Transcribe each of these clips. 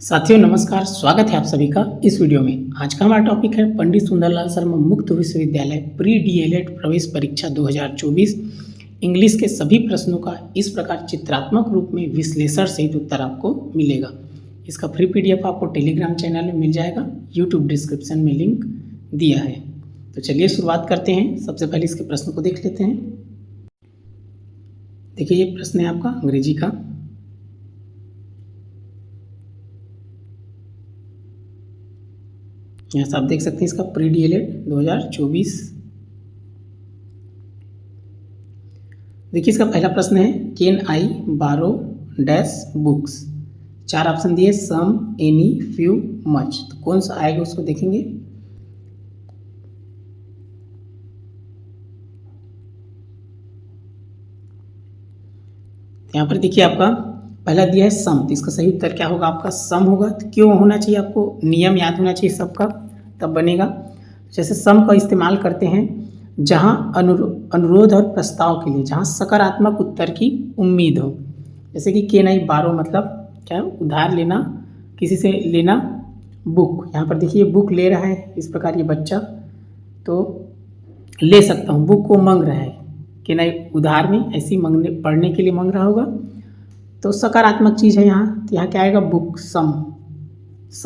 साथियों नमस्कार, स्वागत है आप सभी का इस वीडियो में। आज का हमारा टॉपिक है पंडित सुंदरलाल शर्मा मुक्त विश्वविद्यालय प्री डीएलएड प्रवेश परीक्षा 2024 इंग्लिश के सभी प्रश्नों का इस प्रकार चित्रात्मक रूप में विश्लेषण सहित उत्तर आपको मिलेगा। इसका फ्री पीडीएफ आपको टेलीग्राम चैनल में मिल जाएगा, यूट्यूब डिस्क्रिप्शन में लिंक दिया है। तो चलिए शुरुआत करते हैं। सबसे पहले इसके प्रश्न को देख लेते हैं। देखिए ये प्रश्न है आपका अंग्रेजी का। यहाँ से आप देख सकते हैं इसका प्री डीएलएड 2024। देखिए इसका पहला प्रश्न है कैन आई बारो डैश बुक्स। 4 ऑप्शन दिए, सम, एनी, फ्यू, मच। तो कौन सा आएगा उसको देखेंगे। यहाँ पर देखिए आपका पहला दिया है सम, तो इसका सही उत्तर क्या होगा आपका सम होगा। तो क्यों होना चाहिए आपको, नियम याद होना चाहिए सबका, तब बनेगा। जैसे सम का इस्तेमाल करते हैं जहां अनुरोध और प्रस्ताव के लिए, जहां सकारात्मक उत्तर की उम्मीद हो। जैसे कि कैन आई बारो मतलब क्या है, उधार लेना, किसी से लेना बुक। यहाँ पर देखिए बुक ले रहा है इस प्रकार ये बच्चा, तो ले सकता हूँ, बुक को मांग रहा है। कैन आई उधार में ऐसी मांगने पढ़ने के लिए मांग रहा होगा, तो सकारात्मक चीज़ है यहाँ। तो यहाँ क्या आएगा बुक, सम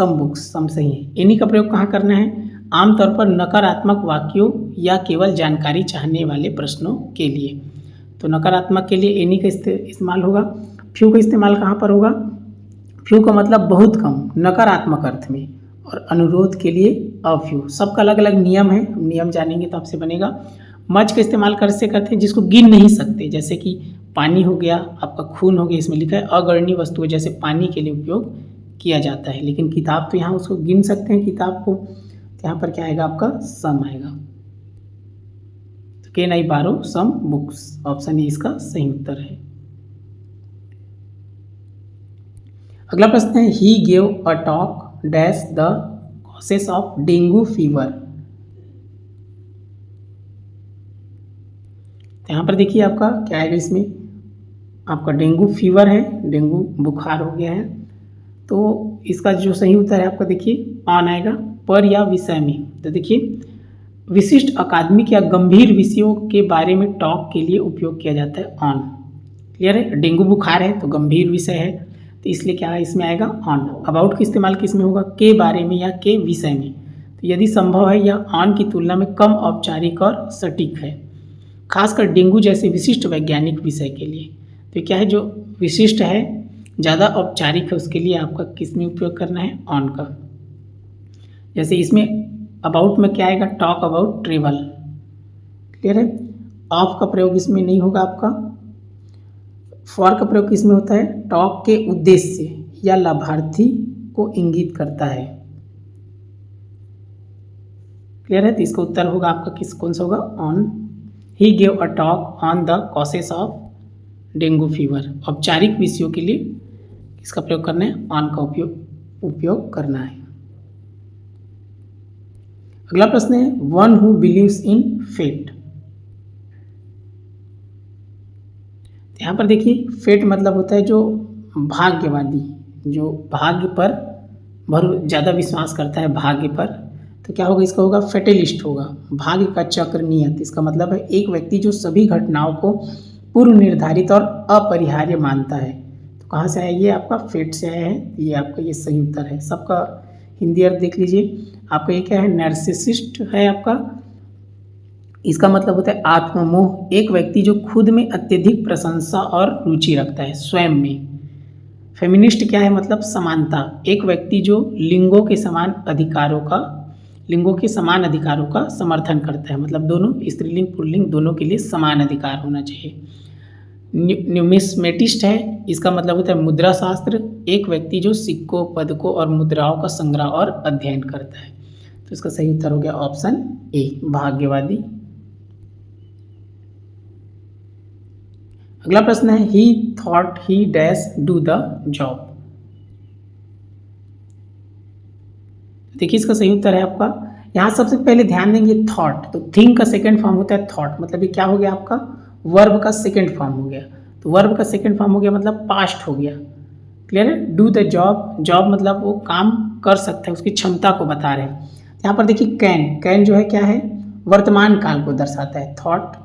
बुक्स, सम सही है। एनी का प्रयोग कहाँ करना है, आमतौर पर नकारात्मक वाक्यों या केवल जानकारी चाहने वाले प्रश्नों के लिए। तो नकारात्मक के लिए एनी का इस्तेमाल होगा। फ्यू का इस्तेमाल कहाँ पर होगा, फ्यू का मतलब बहुत कम नकारात्मक अर्थ में, और अनुरोध के लिए अफ्यू। सबका अलग अलग नियम है, नियम जानेंगे तो आपसे बनेगा। मच का इस्तेमाल कैसे करते हैं, जिसको गिन नहीं सकते, जैसे कि पानी हो गया, आपका खून हो गया, इसमें लिखा है अगणनीय वस्तु जैसे पानी के लिए उपयोग किया जाता है। लेकिन किताब तो यहाँ उसको गिन सकते हैं किताब को, तो यहाँ पर क्या आएगा आपका सम आएगा। तो कैन आई बारो सम बुक्स, ऑप्शन ए इसका सही उत्तर है। अगला प्रश्न है he gave a talk dash the causes of dengue fever. यहाँ पर देखिए आपका क्या आएगा, इसमें आपका डेंगू फीवर है, डेंगू बुखार हो गया है। तो इसका जो सही उत्तर है आपका देखिए ऑन आएगा, पर या विषय में। तो देखिए विशिष्ट अकादमिक या गंभीर विषयों के बारे में टॉक के लिए उपयोग किया जाता है ऑन। क्लियर है, डेंगू बुखार है तो गंभीर विषय है, तो इसलिए क्या है इसमें आएगा ऑन। अबाउट का इस्तेमाल किस में होगा, के बारे में या के विषय में। तो यदि संभव है यह ऑन की तुलना में कम औपचारिक और सटीक है, खासकर डेंगू जैसे विशिष्ट वैज्ञानिक विषय के लिए। तो क्या है, जो विशिष्ट है, ज़्यादा औपचारिक है, उसके लिए आपका किस में उपयोग करना है, ऑन का। जैसे इसमें अबाउट में क्या आएगा, टॉक अबाउट ट्रेवल। क्लियर है, ऑफ का प्रयोग इसमें नहीं होगा आपका। फॉर का प्रयोग किसमें होता है, टॉक के उद्देश्य या लाभार्थी को इंगित करता है। क्लियर है, तो इसका उत्तर होगा आपका कौन सा होगा, on. He gave a talk on the causes of dengue fever. औपचारिक विषयों के लिए इसका प्रयोग करना है, ऑन का उपयोग करना है। अगला प्रश्न है one who believes in fate. यहाँ पर देखिए फेट मतलब होता है जो भाग्यवादी, जो भाग्य पर ज़्यादा विश्वास करता है, भाग्य पर। तो क्या होगा, इसका होगा फेटलिस्ट होगा, भाग्य का चक्र, नियत। इसका मतलब है एक व्यक्ति जो सभी घटनाओं को पूर्व निर्धारित और अपरिहार्य मानता है। तो कहाँ से आया, ये आपका फेट से आया है, ये आपका ये सही उत्तर है। सबका हिंदी अर्थ देख लीजिए। आपका ये क्या है, नार्सिसिस्ट है आपका। इसका मतलब होता है आत्ममोह, एक व्यक्ति जो खुद में अत्यधिक प्रशंसा और रुचि रखता है स्वयं में। फेमिनिस्ट क्या है, मतलब समानता, एक व्यक्ति जो लिंगों के समान अधिकारों का समर्थन करता है, मतलब दोनों स्त्रीलिंग पुल्लिंग दोनों के लिए समान अधिकार होना चाहिए। न्यूमिस्मेटिस्ट है, इसका मतलब होता है मुद्रा शास्त्र, एक व्यक्ति जो सिक्कों, पदकों और मुद्राओं का संग्रह और अध्ययन करता है। तो इसका सही उत्तर हो गया ऑप्शन ए, भाग्यवादी। अगला प्रश्न है ही thought he dash do the job. देखिए इसका सही उत्तर है आपका, यहाँ सबसे पहले ध्यान देंगे थॉट। तो थिंक का सेकंड फॉर्म होता है थॉट, मतलब ये क्या हो गया आपका, वर्ब का सेकंड फॉर्म हो गया। तो वर्ब का सेकंड फॉर्म हो गया मतलब पास्ट हो गया। क्लियर है। डू द जॉब, जॉब मतलब वो काम कर सकता है, उसकी क्षमता को बता रहे हैं। यहाँ पर देखिए कैन, कैन जो है क्या है, वर्तमान काल को दर्शाता है। थॉट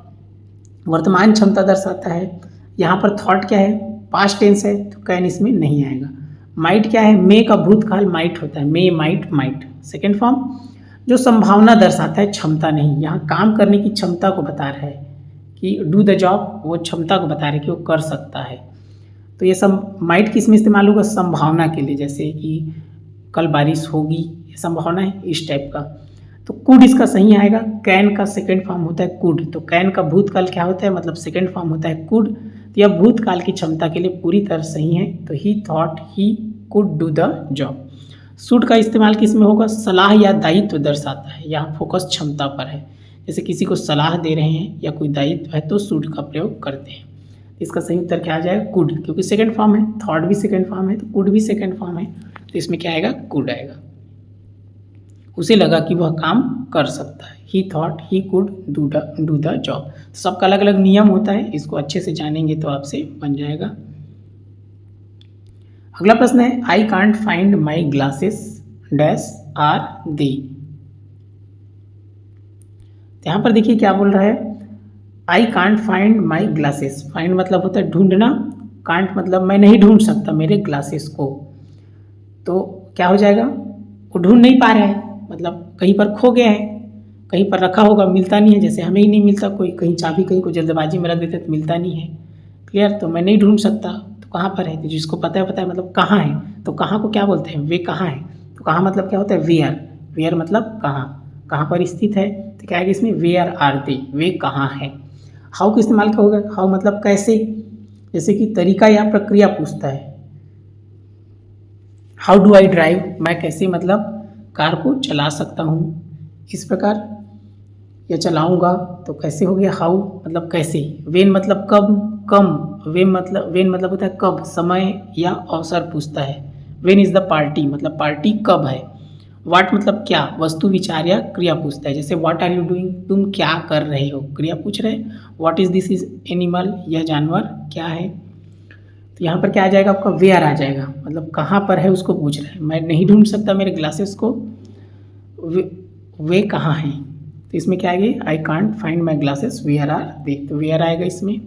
वर्तमान क्षमता दर्शाता है। यहाँ पर थॉट क्या है, पास्ट टेंस है, तो कैन इसमें नहीं आएगा। माइट क्या है, मे का भूतकाल माइट होता है, may might might. Second form जो संभावना दर्शाता है, क्षमता नहीं, यहाँ काम करने की क्षमता को बता रहा है कि डू द जॉब, वो क्षमता को बता रहा है कि वो कर सकता है। तो ये सब माइट किस में इस्तेमाल होगा, संभावना के लिए, जैसे कि कल बारिश होगी, ये संभावना है, इस टाइप का। तो कुड इसका सही आएगा। कैन का सेकेंड फॉर्म होता है कुड, तो कैन का भूतकाल क्या होता है, मतलब सेकेंड फॉर्म होता है कुड। तो यह भूतकाल की क्षमता के लिए पूरी तरह सही है। तो ही thought he could do the job. Should का इस्तेमाल किस में होगा, सलाह या दायित्व दर्शाता है, यहाँ फोकस क्षमता पर है। जैसे किसी को सलाह दे रहे हैं या कोई दायित्व है तो शुड का प्रयोग करते हैं। इसका सही उत्तर क्या आ जाएगा, कुड, क्योंकि सेकंड फॉर्म है, थॉट भी सेकंड फॉर्म है, तो कुड भी सेकंड फॉर्म है, तो इसमें क्या आएगा, कुड आएगा। उसे लगा कि वह काम कर सकता है। ही thought he could do the job. सबका अलग अलग नियम होता है, इसको अच्छे से जानेंगे तो आपसे बन जाएगा। अगला प्रश्न है, I can't find my glasses dash are they. यहाँ पर देखिए क्या बोल रहा है, I can't find my glasses. Find मतलब होता है ढूंढना, कांट मतलब मैं नहीं ढूंढ सकता मेरे ग्लासेस को। तो क्या हो जाएगा, वो ढूंढ नहीं पा रहा है, मतलब कहीं पर खो गया है, कहीं पर रखा होगा, मिलता नहीं है। जैसे हमें ही नहीं मिलता, कोई कहीं चाबी कहीं को जल्दबाजी में रख देते तो मिलता नहीं है। क्लियर, तो मैं नहीं ढूंढ सकता, तो कहाँ पर है, तो जिसको पता है मतलब कहाँ है। तो कहाँ को क्या बोलते हैं, वे कहाँ है। तो कहाँ मतलब क्या होता है, वेयर। वेयर मतलब कहाँ, कहाँ पर स्थित है। तो क्या है इसमें, वेयर आर दे, वे कहाँ है। हाउ का इस्तेमाल क्या होगा, हाउ मतलब कैसे, जैसे कि तरीका या प्रक्रिया पूछता है। हाउ डू आई ड्राइव, मैं कैसे मतलब कार को चला सकता हूँ, इस प्रकार, या चलाऊँगा तो कैसे हो गया, हाउ मतलब कैसे। वेन मतलब कब, कम, वेन मतलब होता है कब, समय या अवसर पूछता है। वेन इज़ द पार्टी मतलब पार्टी कब है। वाट मतलब क्या, वस्तु विचार या क्रिया पूछता है। जैसे व्हाट आर यू डूइंग, तुम क्या कर रहे हो, क्रिया पूछ रहे हैं। What is this is animal, यह जानवर क्या है। तो यहाँ पर क्या आ जाएगा आपका, वेयर आ जाएगा, मतलब कहाँ पर है उसको पूछ रहे हैं। मैं नहीं ढूंढ सकता मेरे ग्लासेस को, वे कहाँ हैं। तो इसमें क्या आएगी, I can't find my glasses where are they, तो वेयर आएगा इसमें।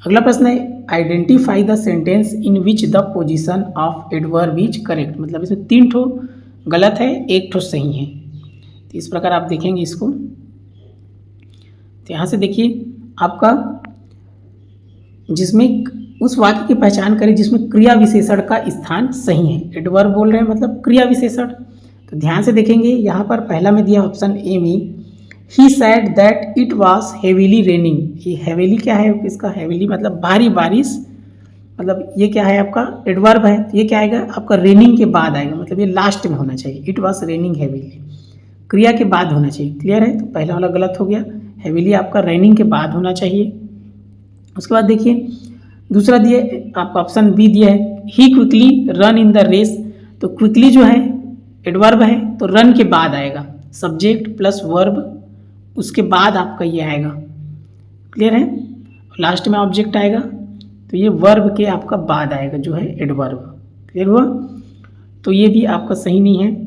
अगला प्रश्न है, identify the sentence in which the position of adverb is correct. मतलब इसमें 3 ठो गलत है, 1 ठो सही है। तो इस प्रकार आप देखेंगे इसको। तो यहाँ से देखिए आपका, जिसमें उस वाक्य की पहचान करें जिसमें क्रिया विशेषण का स्थान सही है। एडवर्ब बोल रहे हैं मतलब क्रिया विशेषण। तो ध्यान से देखेंगे, यहाँ पर पहला में दिया ऑप्शन ए में, he said that it was heavily raining. ये हेवीली क्या है इसका, हेवीली मतलब भारी बारिश, मतलब ये क्या है आपका एडवर्ब है। तो ये क्या आएगा आपका, रेनिंग के बाद आएगा, मतलब ये लास्ट में होना चाहिए। इट वॉज रेनिंग हेवीली, क्रिया के बाद होना चाहिए। क्लियर है, तो पहला वाला गलत हो गया, हेवीली आपका रेनिंग के बाद होना चाहिए। उसके बाद देखिए दूसरा दिए आपका ऑप्शन बी दिया है, he quickly run in the race. तो क्विकली जो है एडवर्ब है, तो रन के बाद आएगा, सब्जेक्ट प्लस वर्ब, उसके बाद आपका ये आएगा। क्लियर है, लास्ट में ऑब्जेक्ट आएगा, तो ये वर्ब के आपका बाद आएगा जो है एडवर्ब। क्लियर हुआ, तो ये भी आपका सही नहीं है।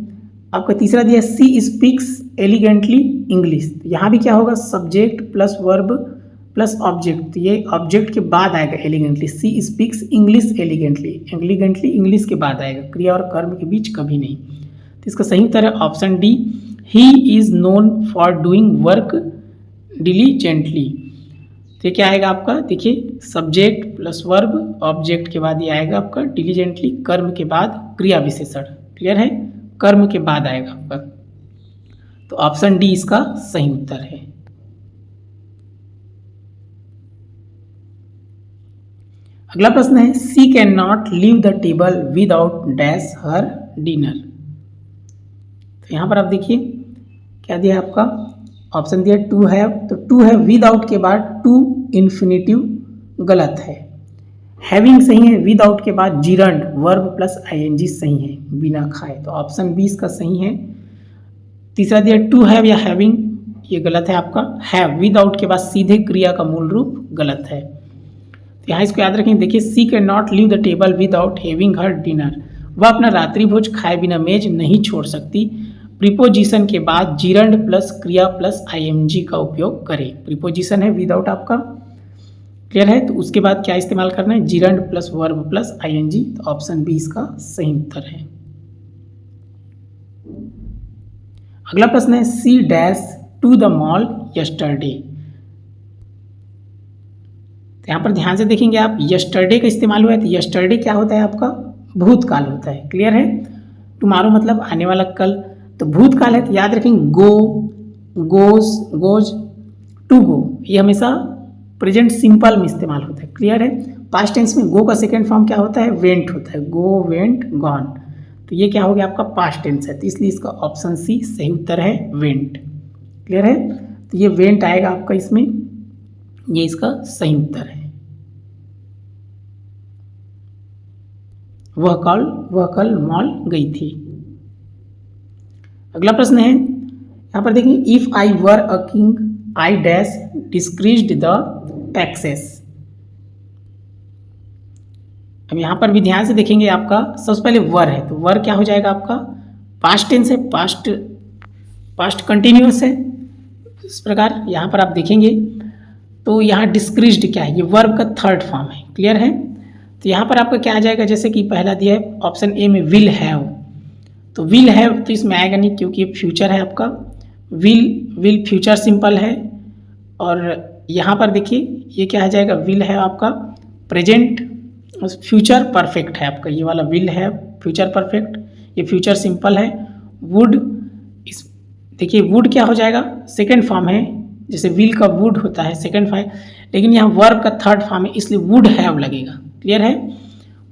आपका तीसरा दिया, सी स्पीक्स एलिगेंटली इंग्लिश। यहाँ भी क्या होगा, subject plus verb plus object, तो ये ऑब्जेक्ट के बाद आएगा elegantly. She speaks English elegantly, elegantly English के बाद आएगा, क्रिया और कर्म के बीच कभी नहीं। तो इसका सही उत्तर है option D, he is known for doing work diligently. तो ये क्या आएगा आपका, देखिए सब्जेक्ट प्लस वर्ब, ऑब्जेक्ट के बाद ये आएगा आपका डिलीजेंटली, कर्म के बाद क्रिया विशेषण। क्लियर है, कर्म के बाद आएगा आपका, तो ऑप्शन डी इसका सही उत्तर है। अगला प्रश्न है, she can not leave the table without dash her dinner. तो यहाँ पर आप देखिए क्या दिया है आपका, ऑप्शन दिया टू हैव, तो टू हैव विदाउट के बाद टू इन्फिनेटिव गलत है, हैविंग सही है, विदाउट के बाद जिरंड वर्ब प्लस आईएनजी सही है, बिना खाए, तो ऑप्शन बी इसका सही है। तीसरा दिया टू हैव या हैविंग, ये गलत है आपका, हैव विदाउट के बाद सीधे क्रिया का मूल रूप गलत है। तो यहाँ इसको याद रखें। देखिए, she can not leave the table without having her dinner, वह अपना रात्रि भोज खाए बिना मेज नहीं छोड़ सकती। प्रीपोजिशन के बाद जिरंड प्लस क्रिया प्लस आईएनजी का उपयोग करें। प्रीपोजिशन है विदाउट आपका, क्लियर है, तो उसके बाद क्या इस्तेमाल करना है, gerund plus verb plus ING. तो ऑप्शन बी इसका सही उत्तर है। अगला प्रश्न है, C dash to the mall yesterday. तो यहाँ पर ध्यान से देखेंगे आप, यस्टरडे का इस्तेमाल हुआ है, तो यस्टरडे क्या होता है आपका, भूतकाल होता है, क्लियर है। टुमारो मतलब आने वाला कल, तो भूतकाल है, तो याद रखेंगे गो, गोज, गोज, टू गो, ये हमेशा प्रेजेंट सिंपल में इस्तेमाल होता है, क्लियर है। पास्ट टेंस में गो का सेकेंड फॉर्म क्या होता है, वेंट होता है, गो, वेंट, गॉन, तो ये क्या हो गया आपका पास्ट टेंस है, तो इसलिए इसका ऑप्शन सी सही उत्तर है, वेंट, क्लियर है। तो ये वेंट आएगा आपका इसमें, ये इसका सही उत्तर है। वह कल मॉल गई थी। अगला प्रश्न है, यहाँ पर देखेंगे, if I were a king I dash decreased the taxes. अब यहाँ पर भी ध्यान से देखेंगे आपका, सबसे पहले वर है, तो वर क्या हो जाएगा आपका, पास्ट टेंस है, पास्ट कंटिन्यूअस है। इस प्रकार यहाँ पर आप देखेंगे तो यहाँ डिक्रीज्ड क्या है, ये वर्ब का थर्ड फॉर्म है, क्लियर है। तो यहाँ पर आपका क्या आ जाएगा, जैसे कि पहला दिया है ऑप्शन ए में विल हैव, तो विल हैव तो इसमें आएगा नहीं क्योंकि ये फ्यूचर है आपका, विल फ्यूचर सिंपल है। और यहाँ पर देखिए ये क्या आ जाएगा, विल है आपका प्रेजेंट फ्यूचर परफेक्ट है आपका, ये वाला विल है फ्यूचर परफेक्ट, ये फ्यूचर सिंपल है। वुड, इस देखिए वुड क्या हो जाएगा, सेकंड फॉर्म है, जैसे विल का वुड होता है सेकंड फॉर्म, लेकिन यहाँ वर्ब का थर्ड फॉर्म है, इसलिए वुड हैव लगेगा, क्लियर है।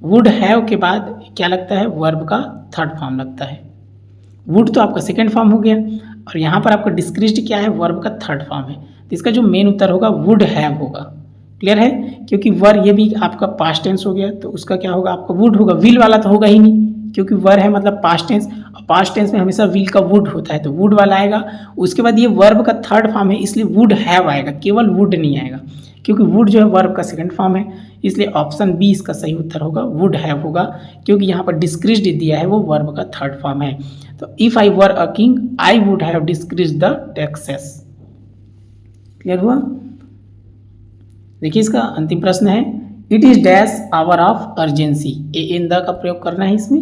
वुड हैव के बाद क्या लगता है, वर्ब का थर्ड फॉर्म लगता है। वुड तो आपका सेकंड फॉर्म हो गया, और यहाँ पर आपका डिक्रीज्ड क्या है, वर्ब का थर्ड फॉर्म है, तो इसका जो मेन उत्तर होगा वुड हैव होगा, क्लियर है। क्योंकि वर ये भी आपका पास्ट टेंस हो गया, तो उसका क्या होगा आपका वुड होगा, विल वाला तो होगा ही नहीं, क्योंकि वर है मतलब पास्ट टेंस, और पास्ट टेंस में हमेशा विल का वुड होता है, तो वुड वाला आएगा। उसके बाद ये वर्ब का थर्ड फॉर्म है, इसलिए वुड हैव आएगा, केवल वुड नहीं आएगा, क्योंकि वुड जो है वर्ब का सेकंड फॉर्म है, इसलिए ऑप्शन बी इसका सही उत्तर होगा, वुड हैव होगा, क्योंकि यहाँ पर डिक्रीज्ड दिया है वो वर्ब का थर्ड फॉर्म है। तो if I were a king I would have decreased the taxes, clear हुआ। देखिए इसका अंतिम प्रश्न है, it is dash hour of urgency, A in the का प्रयोग करना है इसमें।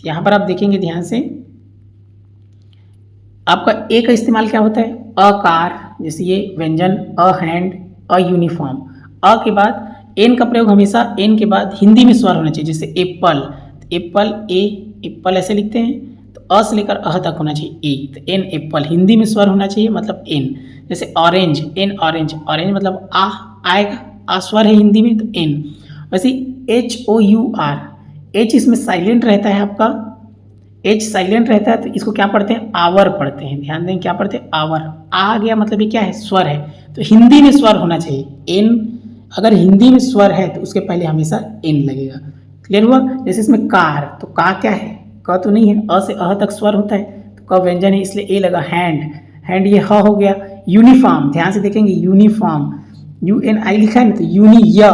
यहाँ पर आप देखेंगे ध्यान से, आपका ए का इस्तेमाल क्या होता है, अ कार, जैसे ये व्यंजन, अ हैंड, अ यूनिफॉर्म। अ के बाद एन का प्रयोग हमेशा एन के बाद हिंदी में स्वर होना चाहिए, जैसे एप्पल, एप्पल, ए एप्पल ऐसे लिखते हैं, तो अ से लेकर अह तक होना चाहिए ए, तो एन एप्पल, हिंदी में स्वर होना चाहिए मतलब एन। जैसे ऑरेंज, एन ऑरेंज, ऑरेंज मतलब आ आएगा, आ स्वर है हिंदी में, तो एन। वैसे H O U R, H इसमें साइलेंट रहता है आपका, एच साइलेंट रहता है, तो इसको क्या पढ़ते हैं, आवर पढ़ते हैं, ध्यान दें क्या पढ़ते हैं, आवर। आ गया मतलब ये क्या है, स्वर है, तो हिंदी में स्वर होना चाहिए, एन अगर हिंदी में स्वर है तो उसके पहले हमेशा एन लगेगा, क्लियर हुआ। जैसे इसमें कार, तो का क्या है, क तो नहीं है, अ से अह तक स्वर होता है, तो क व्यंजन है इसलिए ए लगा। हैंड, हैंड ये ह हो गया। यूनिफॉर्म, ध्यान से देखेंगे यूनिफॉर्म, यू एन आई लिखा है ना, तो यूनी य,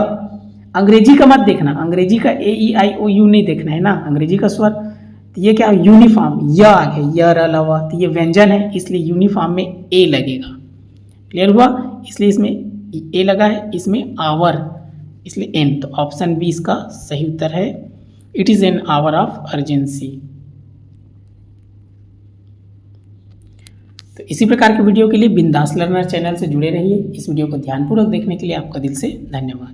अंग्रेजी का मत देखना, अंग्रेजी का ए ई आई ओ यू नहीं देखना है ना, अंग्रेजी का स्वर, तो ये क्या है यूनिफॉर्म, य आ गया, य र ल व, तो ये व्यंजन है इसलिए यूनिफॉर्म में ए लगेगा, क्लियर हुआ। इसलिए इसमें ए लगा है, इसमें आवर, इसलिए एन, तो ऑप्शन बी इसका सही उत्तर है, it is an hour of urgency. तो इसी प्रकार के वीडियो के लिए बिंदास लर्नर चैनल से जुड़े रहिए। इस वीडियो को ध्यानपूर्वक देखने के लिए आपका दिल से धन्यवाद।